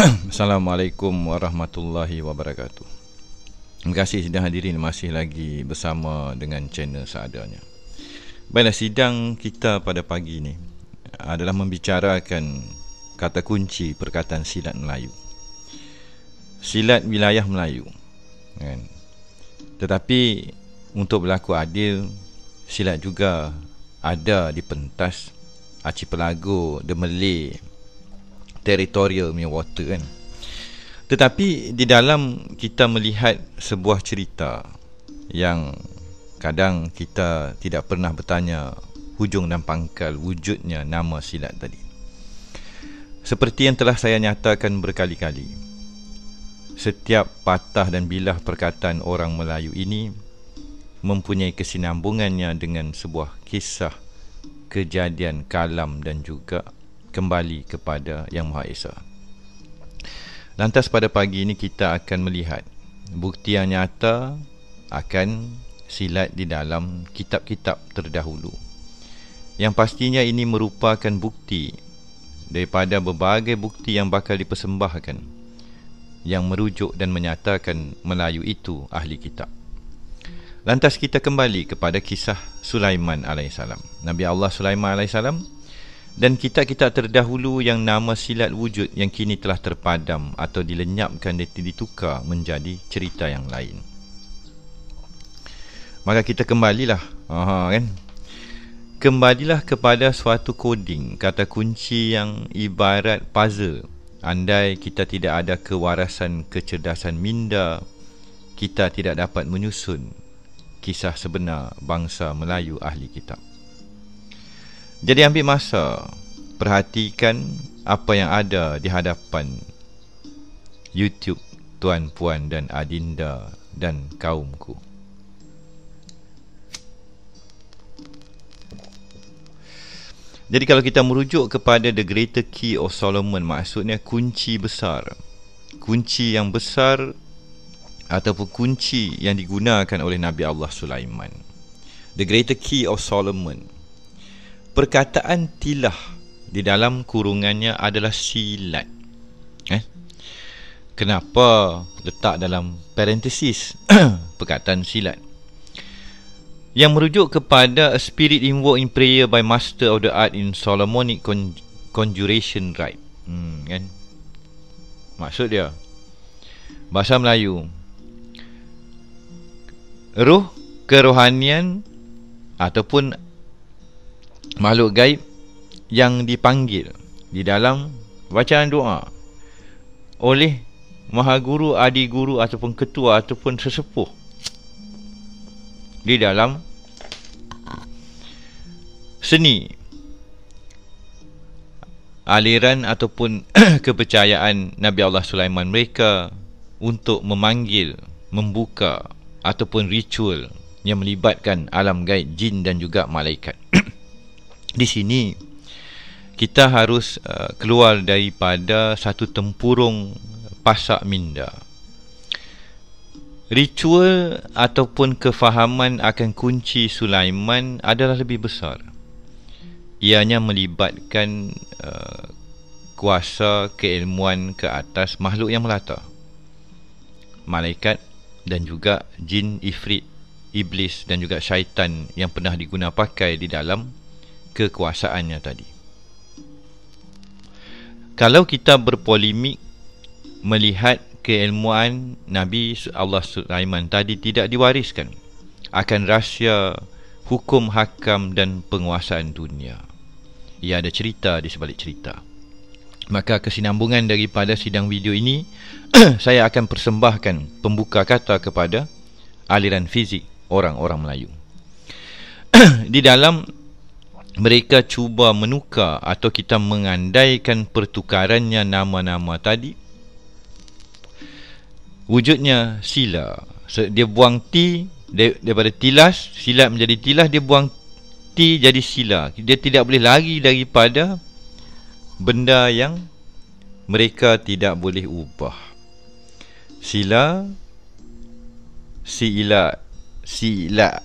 Assalamualaikum warahmatullahi wabarakatuh. Terima kasih sidang hadirin masih lagi bersama dengan channel seadanya. Baiklah, sidang kita pada pagi ini adalah membicarakan kata kunci perkataan silat Melayu. Silat wilayah Melayu, kan? Tetapi untuk berlaku adil, silat juga ada di pentas archipelago The Malay territorial punya water, kan. Tetapi di dalam kita melihat sebuah cerita yang kadang kita tidak pernah bertanya hujung dan pangkal wujudnya nama silat tadi. Seperti yang telah saya nyatakan berkali-kali, setiap patah dan bilah perkataan orang Melayu ini mempunyai kesinambungannya dengan sebuah kisah kejadian kalam dan juga kembali kepada Yang Maha Esa. Lantas pada pagi ini kita akan melihat bukti yang nyata akan silat di dalam kitab-kitab terdahulu, yang pastinya ini merupakan bukti daripada berbagai bukti yang bakal dipersembahkan, yang merujuk dan menyatakan Melayu itu ahli kitab. Lantas kita kembali kepada kisah Sulaiman alaihissalam, Nabi Allah Sulaiman alaihissalam, dan kitab-kitab terdahulu yang nama silat wujud yang kini telah terpadam atau dilenyapkan dan ditukar menjadi cerita yang lain. Maka kita kembalilah, kan? Kembalilah kepada suatu coding, kata kunci yang ibarat puzzle. Andai kita tidak ada kewarasan kecerdasan minda, kita tidak dapat menyusun kisah sebenar bangsa Melayu ahli kitab. Jadi ambil masa, perhatikan apa yang ada di hadapan YouTube tuan, puan dan adinda dan kaumku. Jadi kalau kita merujuk kepada The Greater Key of Solomon, maksudnya kunci besar, kunci yang besar ataupun kunci yang digunakan oleh Nabi Allah Sulaiman. The Greater Key of Solomon, perkataan tilah di dalam kurungannya adalah silat. Kenapa letak dalam parenthesis perkataan silat? Yang merujuk kepada a spirit invoked in prayer by master of the art in Solomonic conjuration rite. Kan? Maksud dia, bahasa Melayu, roh kerohanian ataupun makhluk gaib yang dipanggil di dalam bacaan doa oleh maha guru, adi guru ataupun ketua ataupun sesepuh di dalam seni, aliran ataupun kepercayaan Nabi Allah Sulaiman mereka untuk memanggil, membuka ataupun ritual yang melibatkan alam gaib, jin dan juga malaikat. Di sini kita harus keluar daripada satu tempurung pasak minda. Ritual ataupun kefahaman akan kunci Sulaiman adalah lebih besar. Ianya melibatkan kuasa keilmuan ke atas makhluk yang melata, malaikat dan juga jin, ifrit, iblis dan juga syaitan yang pernah diguna pakai di dalam kekuasaannya tadi. Kalau kita berpolemik melihat keilmuan Nabi Allah Sulaiman tadi tidak diwariskan akan rahsia hukum hakam dan penguasaan dunia, ia ada cerita di sebalik cerita. Maka kesinambungan daripada sidang video ini saya akan persembahkan pembuka kata kepada aliran fizik orang-orang Melayu. Di dalam mereka cuba menukar atau kita mengandaikan pertukarannya nama-nama tadi, wujudnya sila. Dia buang T daripada tilas, silat menjadi tilas, dia buang T jadi sila. Dia tidak boleh lari daripada benda yang mereka tidak boleh ubah. Sila, silat, silat,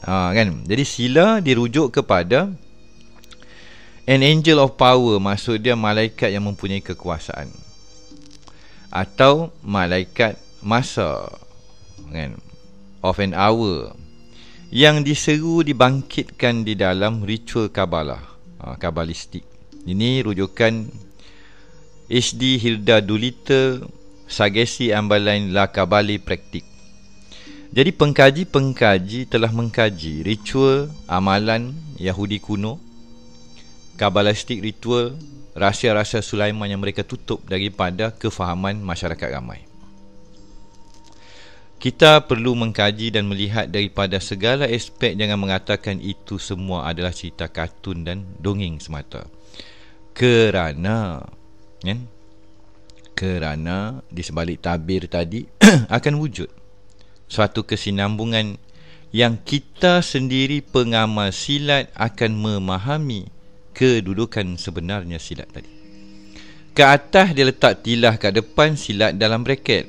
kan? Jadi sila dirujuk kepada An angel of power maksud dia malaikat yang mempunyai kekuasaan, atau malaikat masa, kan, of an hour, yang diseru dibangkitkan di dalam ritual Kabbalah, Kabbalistik. Ini rujukan H.D. Hilda Doolittle, Sagesi Ambaline La Kabbali Praktik. Jadi pengkaji-pengkaji telah mengkaji ritual amalan Yahudi kuno, Kabbalistik ritual, rahsia-rahsia Sulaiman yang mereka tutup daripada kefahaman masyarakat ramai. Kita perlu mengkaji dan melihat daripada segala aspek, jangan mengatakan itu semua adalah cerita kartun dan dongeng semata. Kerana di sebalik tabir tadi akan wujud suatu kesinambungan yang kita sendiri pengamal silat akan memahami kedudukan sebenarnya silat tadi. Ke atas dia letak tilah kat depan, silat dalam braket.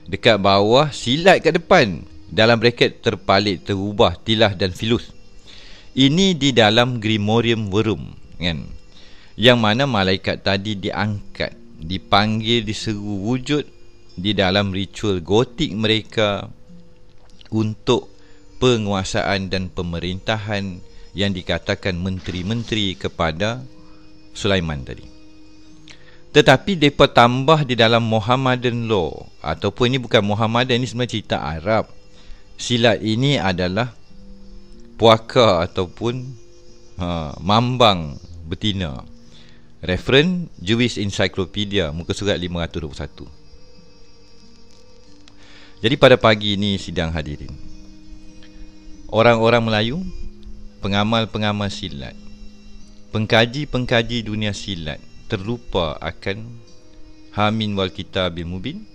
Dekat bawah, silat kat depan, dalam braket terpalit, terubah tilah dan filus. Ini di dalam Grimorium Verum, kan? Yang mana malaikat tadi diangkat, dipanggil, diseru wujud di dalam ritual gotik mereka untuk penguasaan dan pemerintahan yang dikatakan menteri-menteri kepada Sulaiman tadi. Tetapi mereka tambah di dalam Mohammedan law, ataupun ini bukan Mohammedan, ini sebenarnya cerita Arab. Silat ini adalah puaka ataupun mambang betina. Reference Jewish Encyclopedia, muka surat 521. Jadi pada pagi ini sidang hadirin, orang-orang Melayu, pengamal-pengamal silat, pengkaji-pengkaji dunia silat terlupa akan Hamin wal Kitabil Mubin,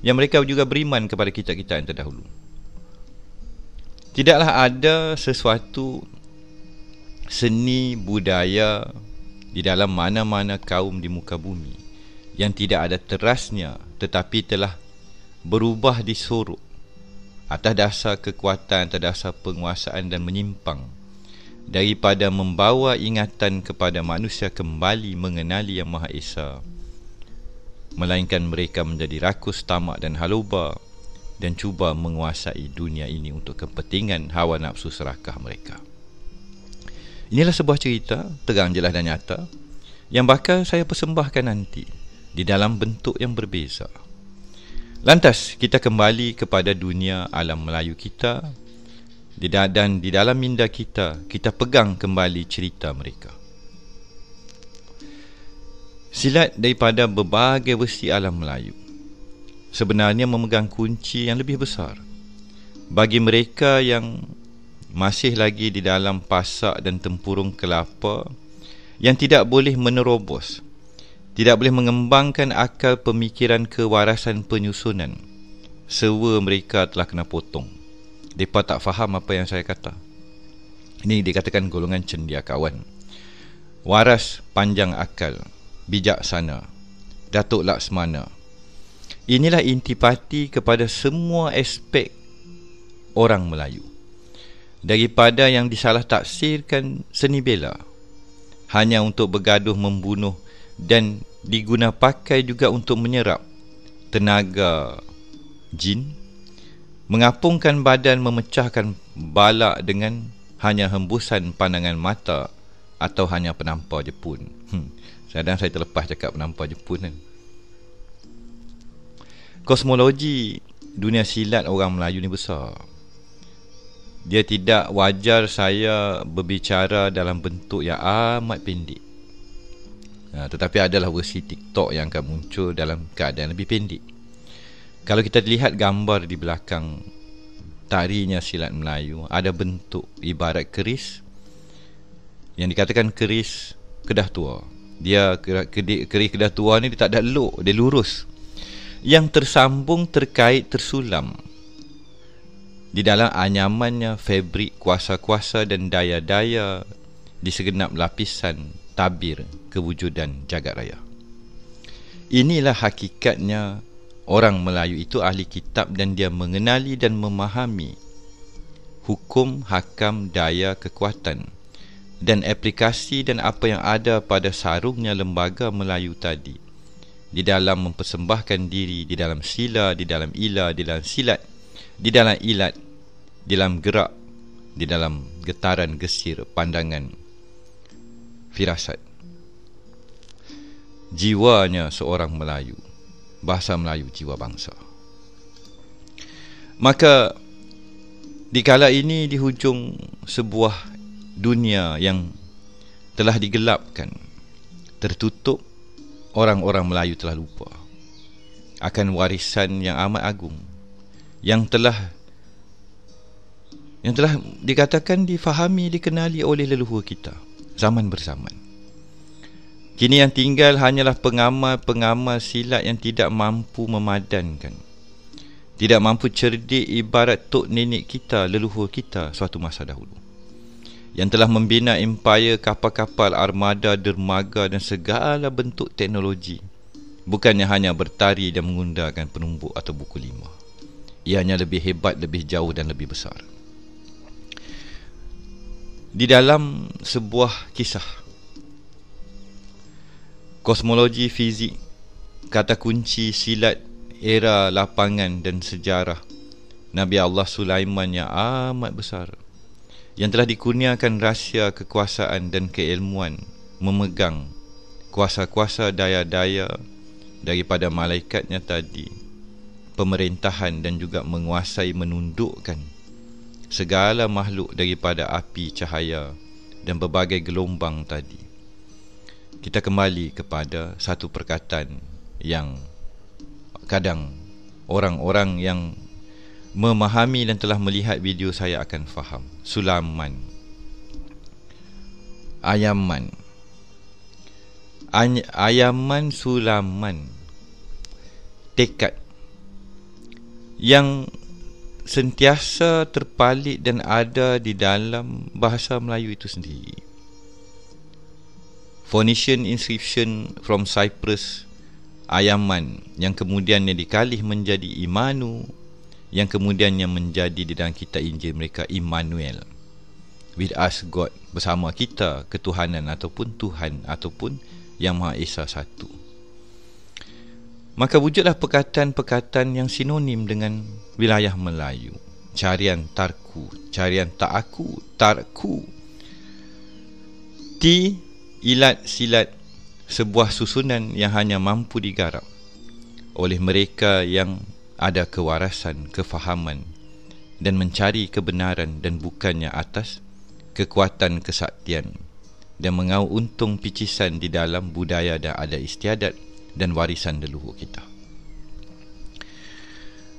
yang mereka juga beriman kepada kitab-kitab yang terdahulu. Tidaklah ada sesuatu seni budaya di dalam mana-mana kaum di muka bumi yang tidak ada terasnya, tetapi telah berubah disorok atas dasar kekuatan, atas dasar penguasaan dan menyimpang daripada membawa ingatan kepada manusia kembali mengenali Yang Maha Esa, melainkan mereka menjadi rakus, tamak dan haloba dan cuba menguasai dunia ini untuk kepentingan hawa nafsu serakah mereka. Inilah sebuah cerita terang, jelas dan nyata yang bakal saya persembahkan nanti di dalam bentuk yang berbeza. Lantas kita kembali kepada dunia alam Melayu kita, dan di dalam minda kita pegang kembali cerita mereka. Silat daripada berbagai versi alam Melayu sebenarnya memegang kunci yang lebih besar bagi mereka yang masih lagi di dalam pasak dan tempurung kelapa, yang tidak boleh menerobos, tidak boleh mengembangkan akal pemikiran kewarasan penyusunan. Sewa mereka telah kena potong. Mereka tak faham apa yang saya kata. Ini dikatakan golongan cendekiawan. Waras panjang akal, bijaksana, Datuk Laksmana. Inilah intipati kepada semua aspek orang Melayu. Daripada yang disalah taksirkan seni bela hanya untuk bergaduh membunuh, dan diguna pakai juga untuk menyerap tenaga jin, mengapungkan badan, memecahkan balak dengan hanya hembusan pandangan mata atau hanya penampar Jepun. Sedang saya terlepas cakap penampar Jepun kan. Kosmologi dunia silat orang Melayu ni besar. Dia tidak wajar saya berbicara dalam bentuk yang amat pendek. Tetapi adalah versi TikTok yang akan muncul dalam keadaan lebih pendek. Kalau kita lihat gambar di belakang tarinya silat Melayu, ada bentuk ibarat keris yang dikatakan keris kedah tua. Dia keris kedah tua ni dia tak ada elok, dia lurus, yang tersambung, terkait, tersulam di dalam anyamannya fabrik kuasa-kuasa dan daya-daya di segenap lapisan tabir kewujudan jagat raya. Inilah hakikatnya orang Melayu itu ahli kitab, dan dia mengenali dan memahami hukum, hakam, daya, kekuatan dan aplikasi dan apa yang ada pada sarungnya lembaga Melayu tadi, di dalam mempersembahkan diri, di dalam sila, di dalam ila, di dalam silat, di dalam ilat, di dalam gerak, di dalam getaran gesir pandangan firasat. Jiwanya seorang Melayu, bahasa Melayu jiwa bangsa. Maka dikala ini di hujung sebuah dunia yang telah digelapkan, tertutup, orang-orang Melayu telah lupa akan warisan yang amat agung yang telah dikatakan, difahami, dikenali oleh leluhur kita zaman berzaman. Kini yang tinggal hanyalah pengamal-pengamal silat yang tidak mampu memadankan, tidak mampu cerdik ibarat tok nenek kita, leluhur kita suatu masa dahulu, yang telah membina empayar kapal-kapal, armada, dermaga dan segala bentuk teknologi, bukannya hanya bertari dan mengundangkan penumbuk atau buku 5. Ianya lebih hebat, lebih jauh dan lebih besar. Di dalam sebuah kisah kosmologi fizik, kata kunci silat era lapangan dan sejarah Nabi Allah Sulaiman yang amat besar, yang telah dikurniakan rahsia kekuasaan dan keilmuan, memegang kuasa-kuasa daya-daya daripada malaikatnya tadi, pemerintahan dan juga menguasai, menundukkan segala makhluk daripada api, cahaya dan berbagai gelombang tadi. Kita kembali kepada satu perkataan yang kadang orang-orang yang memahami dan telah melihat video saya akan faham. Sulaman, Ayaman, Ayaman, Sulaman, tekad yang sentiasa terpalit dan ada di dalam bahasa Melayu itu sendiri. Phoenician inscription from Cyprus, Ayaman, yang kemudiannya dikalih menjadi Imanu, yang kemudiannya menjadi di dalam kitab Injil mereka Immanuel, with us God, bersama kita ketuhanan ataupun Tuhan ataupun Yang Maha Esa satu. Maka wujudlah perkataan-perkataan yang sinonim dengan wilayah Melayu. Carian tarku, carian ta'aku, tarku, ti, ilat, silat, sebuah susunan yang hanya mampu digarap oleh mereka yang ada kewarasan, kefahaman dan mencari kebenaran dan bukannya atas kekuatan kesaktian dan mengau untung picisan di dalam budaya dan adat istiadat dan warisan leluhur kita.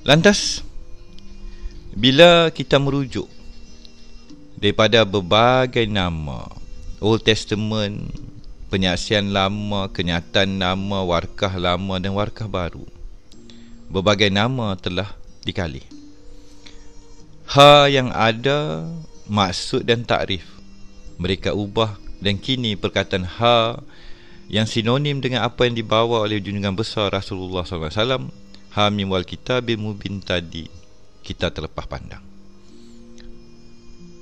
Lantas, bila kita merujuk daripada berbagai nama, Old Testament, penyaksian lama, kenyataan lama, warkah lama dan warkah baru, berbagai nama telah dikalih. Ha yang ada, maksud dan takrif mereka ubah, dan kini perkataan ha yang sinonim dengan apa yang dibawa oleh junjungan besar Rasulullah SAW, ha mim wal kitabil mubin tadi, kita terlepas pandang.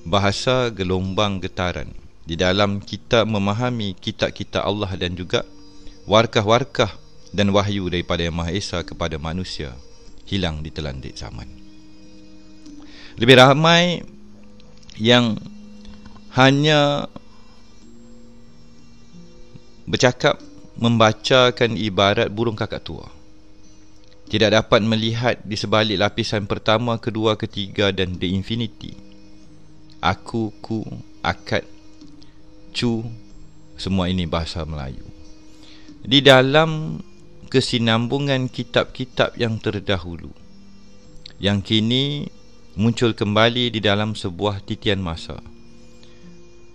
Bahasa gelombang getaran di dalam kita memahami kitab-kitab Allah dan juga warkah-warkah dan wahyu daripada Yang Maha Esa kepada manusia hilang di telandik zaman. Lebih ramai yang hanya bercakap, membacakan ibarat burung kakak tua, tidak dapat melihat di sebalik lapisan pertama, kedua, ketiga dan the infinity. Aku, ku, akad, cu, semua ini bahasa Melayu. Di dalam kesinambungan kitab-kitab yang terdahulu, yang kini muncul kembali di dalam sebuah titian masa,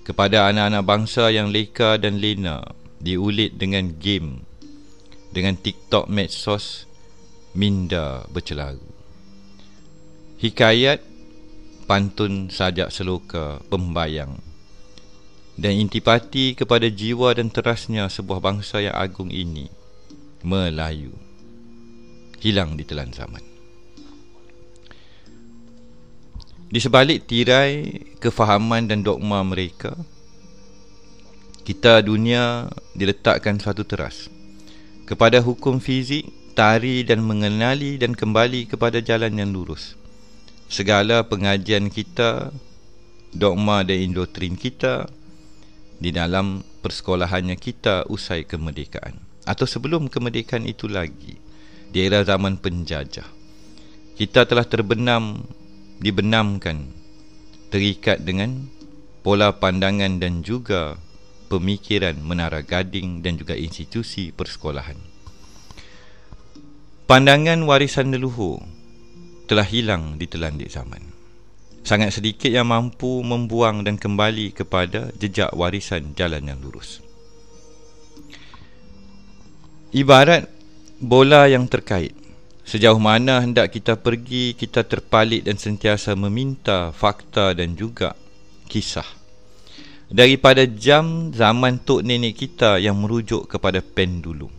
kepada anak-anak bangsa yang leka dan lena, diulit dengan game, dengan TikTok, medsos, minda bercelaru, hikayat, pantun, sajak seloka, pembayang, dan intipati kepada jiwa dan terasnya sebuah bangsa yang agung ini, Melayu, hilang di telan zaman. Di sebalik tirai kefahaman dan dogma mereka, kita dunia diletakkan suatu teras kepada hukum fizik, tari dan mengenali dan kembali kepada jalan yang lurus. Segala pengajian kita, dogma dan indoktrin kita di dalam persekolahannya kita usai kemerdekaan atau sebelum kemerdekaan itu lagi, di era zaman penjajah, kita telah dibenamkan, terikat dengan pola pandangan dan juga pemikiran Menara Gading dan juga institusi persekolahan. Pandangan warisan leluhur telah hilang ditelan di zaman. Sangat sedikit yang mampu membuang dan kembali kepada jejak warisan jalan yang lurus. Ibarat bola yang terkait, sejauh mana hendak kita pergi, kita terpalit dan sentiasa meminta fakta dan juga kisah daripada zaman tok nenek kita yang merujuk kepada pendulum.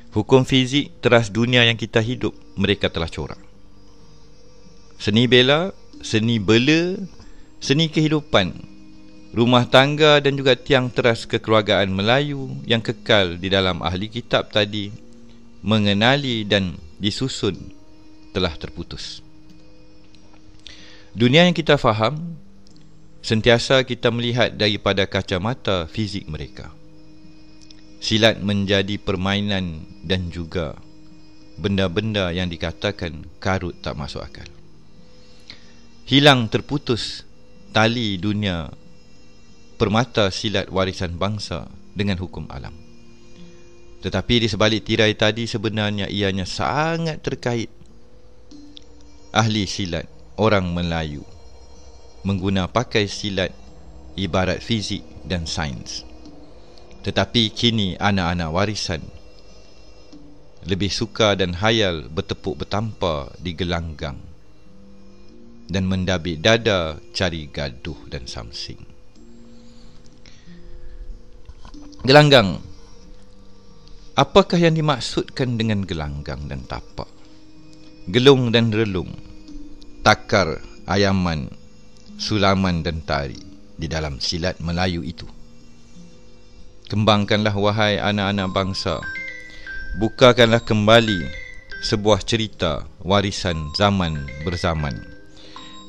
Hukum fizik teras dunia yang kita hidup mereka telah corak. Seni bela, seni bela, seni kehidupan, rumah tangga dan juga tiang teras kekeluargaan Melayu yang kekal di dalam ahli kitab tadi, mengenali dan disusun, telah terputus. Dunia yang kita faham sentiasa kita melihat daripada kacamata fizik mereka. Silat menjadi permainan dan juga benda-benda yang dikatakan karut tak masuk akal. Hilang terputus tali dunia permata silat warisan bangsa dengan hukum alam. Tetapi di sebalik tirai tadi sebenarnya ianya sangat terkait. Ahli silat, orang Melayu, mengguna pakai silat ibarat fizik dan sains. Tetapi kini anak-anak warisan lebih suka dan hayal bertepuk bertampar di gelanggang dan mendabik dada cari gaduh dan samsing. Gelanggang. Apakah yang dimaksudkan dengan gelanggang dan tapak? Gelung dan relung, takar, ayaman, sulaman dan tari di dalam silat Melayu itu. Kembangkanlah wahai anak-anak bangsa. Bukakanlah kembali sebuah cerita warisan zaman berzaman.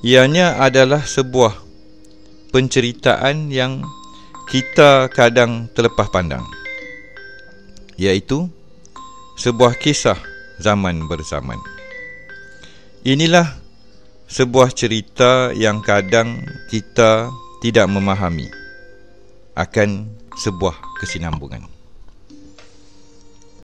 Ianya adalah sebuah penceritaan yang kita kadang terlepas pandang, iaitu sebuah kisah zaman berzaman. Inilah sebuah cerita yang kadang kita tidak memahami akan sebuah kesinambungan.